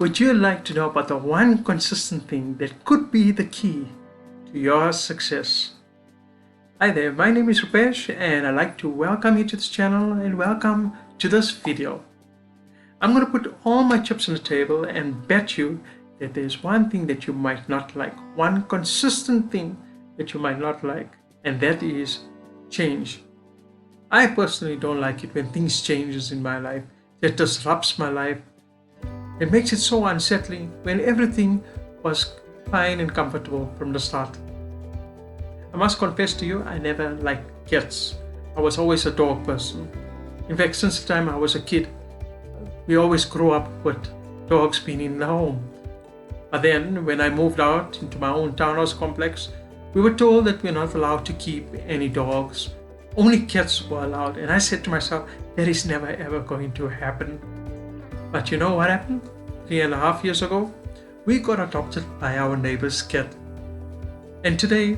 Would you like to know about the one consistent thing that could be the key to your success? Hi there, my name is Rupesh and I'd like to welcome you to this channel and welcome to this video. I'm going to put all my chips on the table and bet you that there's one thing that you might not like, one consistent thing that you might not like, and that is change. I personally don't like it when things changes in my life. That disrupts my life. It makes it so unsettling when everything was fine and comfortable from the start. I must confess to you, I never liked cats. I was always a dog person. In fact, since the time I was a kid, we always grew up with dogs being in the home. But then, when I moved out into my own townhouse complex, we were told that we're not allowed to keep any dogs. Only cats were allowed. And I said to myself, that is never ever going to happen. But you know what happened? 3.5 years ago, we got adopted by our neighbor's cat. And today,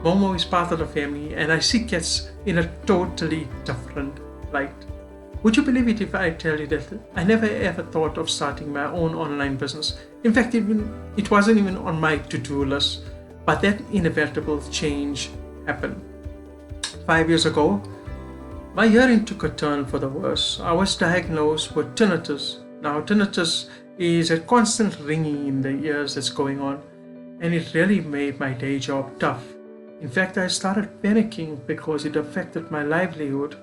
Momo is part of the family and I see cats in a totally different light. Would you believe it if I tell you that I never ever thought of starting my own online business? In fact, it wasn't even on my to-do list. But that inevitable change happened. 5 years ago, my hearing took a turn for the worse. I was diagnosed with tinnitus. Now, tinnitus is a constant ringing in the ears that's going on, and it really made my day job tough. In fact, I started panicking because it affected my livelihood.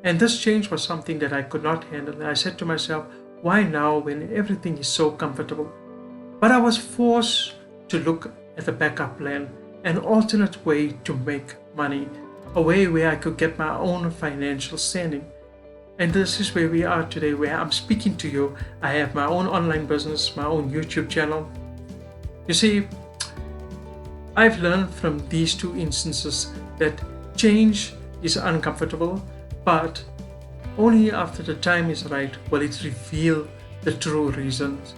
And this change was something that I could not handle. And I said to myself, why now when everything is so comfortable? But I was forced to look at the backup plan, an alternate way to make money, a way where I could get my own financial standing. And this is where we are today, where I'm speaking to you. I have my own online business, my own YouTube channel. You see, I've learned from these two instances that change is uncomfortable, but only after the time is right will it reveal the true reasons.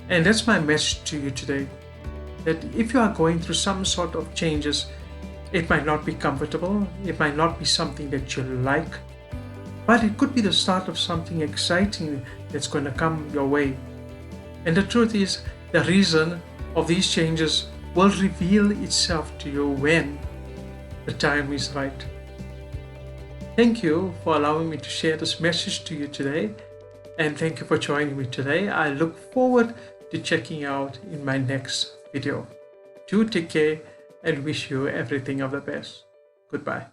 And that's my message to you today. That if you are going through some sort of changes, it might not be comfortable, it might not be something that you like, but it could be the start of something exciting that's going to come your way. And the truth is, the reason of these changes will reveal itself to you when the time is right. Thank you for allowing me to share this message to you today, and thank you for joining me today. I look forward to checking you out in my next video. Do take care and wish you everything of the best. Goodbye.